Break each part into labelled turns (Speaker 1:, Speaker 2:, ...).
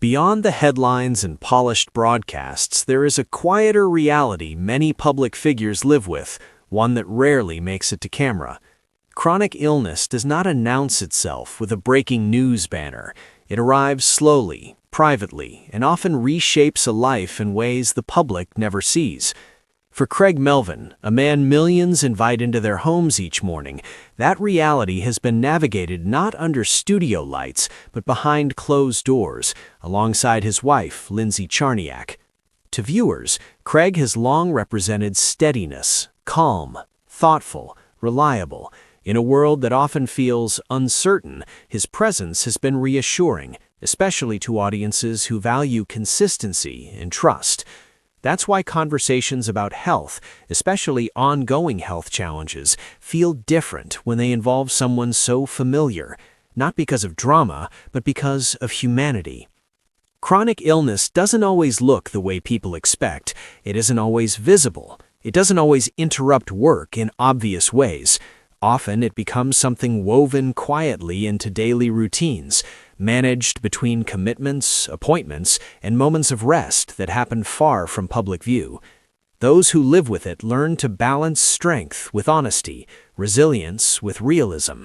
Speaker 1: Beyond the headlines and polished broadcasts, there is a quieter reality many public figures live with, one that rarely makes it to camera. Chronic illness does not announce itself with a breaking news banner. It arrives slowly, privately, and often reshapes a life in ways the public never sees. For Craig Melvin, a man millions invite into their homes each morning, that reality has been navigated not under studio lights, but behind closed doors, alongside his wife, Lindsay Czarniak. To viewers, Craig has long represented steadiness, calm, thoughtful, reliable. In a world that often feels uncertain, his presence has been reassuring, especially to audiences who value consistency and trust. That's why conversations about health, especially ongoing health challenges, feel different when they involve someone so familiar, not because of drama, but because of humanity. Chronic illness doesn't always look the way people expect. It isn't always visible. It doesn't always interrupt work in obvious ways. Often it becomes something woven quietly into daily routines, managed between commitments, appointments, and moments of rest that happen far from public view. Those who live with it learn to balance strength with honesty, resilience with realism.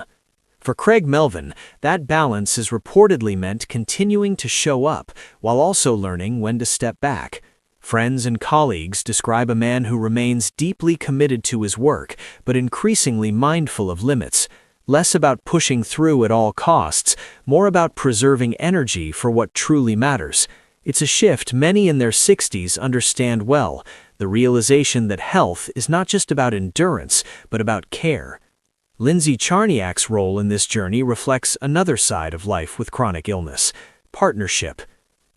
Speaker 1: For Craig Melvin, that balance is reportedly meant continuing to show up while also learning when to step back. Friends and colleagues describe a man who remains deeply committed to his work, but increasingly mindful of limits. Less about pushing through at all costs, more about preserving energy for what truly matters. It's a shift many in their 60s understand well, the realization that health is not just about endurance, but about care. Lindsay Czarniak's role in this journey reflects another side of life with chronic illness: partnership.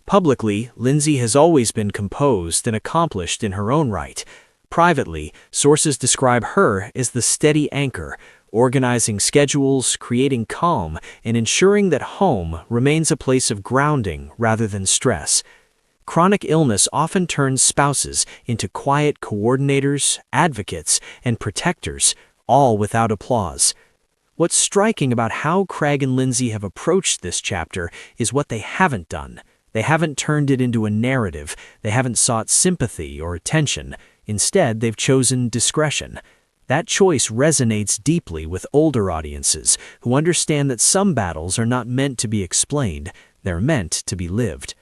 Speaker 1: Publicly, Lindsay has always been composed and accomplished in her own right. Privately, sources describe her as the steady anchor, organizing schedules, creating calm, and ensuring that home remains a place of grounding rather than stress. Chronic illness often turns spouses into quiet coordinators, advocates, and protectors, all without applause. What's striking about how Craig and Lindsay have approached this chapter is what they haven't done. They haven't turned it into a narrative. They haven't sought sympathy or attention. Instead, they've chosen discretion. That choice resonates deeply with older audiences who understand that some battles are not meant to be explained, they're meant to be lived.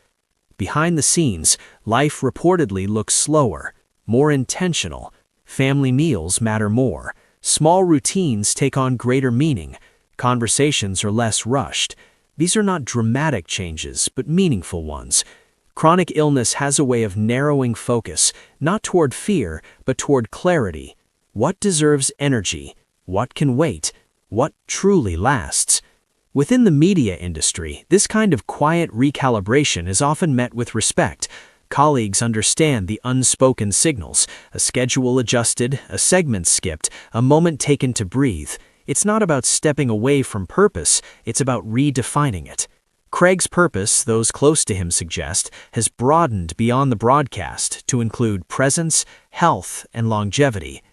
Speaker 1: Behind the scenes, life reportedly looks slower, more intentional. Family meals matter more. Small routines take on greater meaning. Conversations are less rushed. These are not dramatic changes, but meaningful ones. Chronic illness has a way of narrowing focus, not toward fear, but toward clarity. What deserves energy? What can wait? What truly lasts? Within the media industry, this kind of quiet recalibration is often met with respect. Colleagues understand the unspoken signals: a schedule adjusted, a segment skipped, a moment taken to breathe. It's not about stepping away from purpose, it's about redefining it. Craig's purpose, those close to him suggest, has broadened beyond the broadcast to include presence, health, and longevity.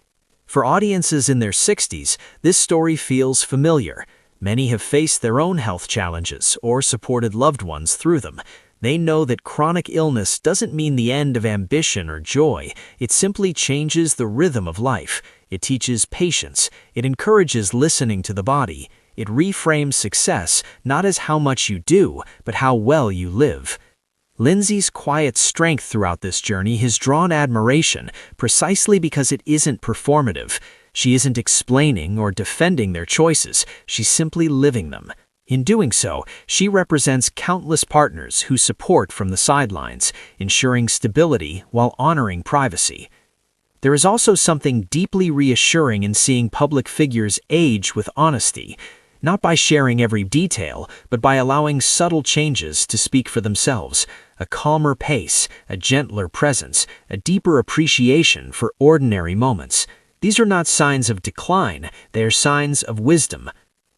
Speaker 1: For audiences in their 60s, this story feels familiar. Many have faced their own health challenges or supported loved ones through them. They know that chronic illness doesn't mean the end of ambition or joy. It simply changes the rhythm of life. It teaches patience. It encourages listening to the body. It reframes success not as how much you do, but how well you live. Lindsay's quiet strength throughout this journey has drawn admiration precisely because it isn't performative. She isn't explaining or defending their choices. She's simply living them. In doing so, she represents countless partners who support from the sidelines, ensuring stability while honoring privacy. There is also something deeply reassuring in seeing public figures age with honesty, not by sharing every detail, but by allowing subtle changes to speak for themselves: a calmer pace, a gentler presence, a deeper appreciation for ordinary moments. These are not signs of decline, they are signs of wisdom.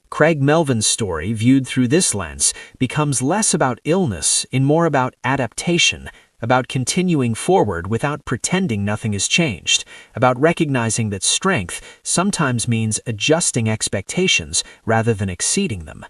Speaker 1: Craig Melvin's story, viewed through this lens, becomes less about illness and more about adaptation, about continuing forward without pretending nothing has changed, about recognizing that strength sometimes means adjusting expectations rather than exceeding them.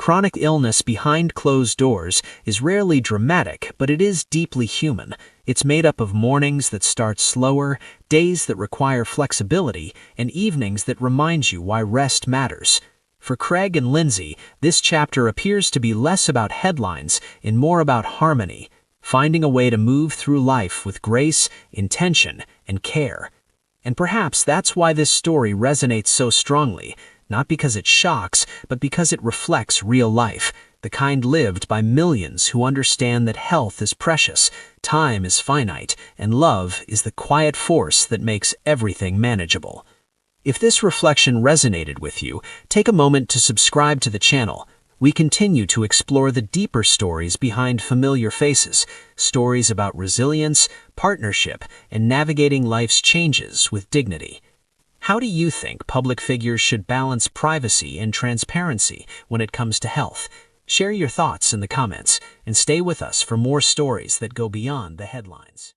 Speaker 1: Chronic illness behind closed doors is rarely dramatic, but it is deeply human. It's made up of mornings that start slower, days that require flexibility, and evenings that remind you why rest matters. For Craig and Lindsay, this chapter appears to be less about headlines and more about harmony, finding a way to move through life with grace, intention, and care. And perhaps that's why this story resonates so strongly, not because it shocks, but because it reflects real life, the kind lived by millions who understand that health is precious, time is finite, and love is the quiet force that makes everything manageable. If this reflection resonated with you, take a moment to subscribe to the channel. We continue to explore the deeper stories behind familiar faces, stories about resilience, partnership, and navigating life's changes with dignity. How do you think public figures should balance privacy and transparency when it comes to health? Share your thoughts in the comments and stay with us for more stories that go beyond the headlines.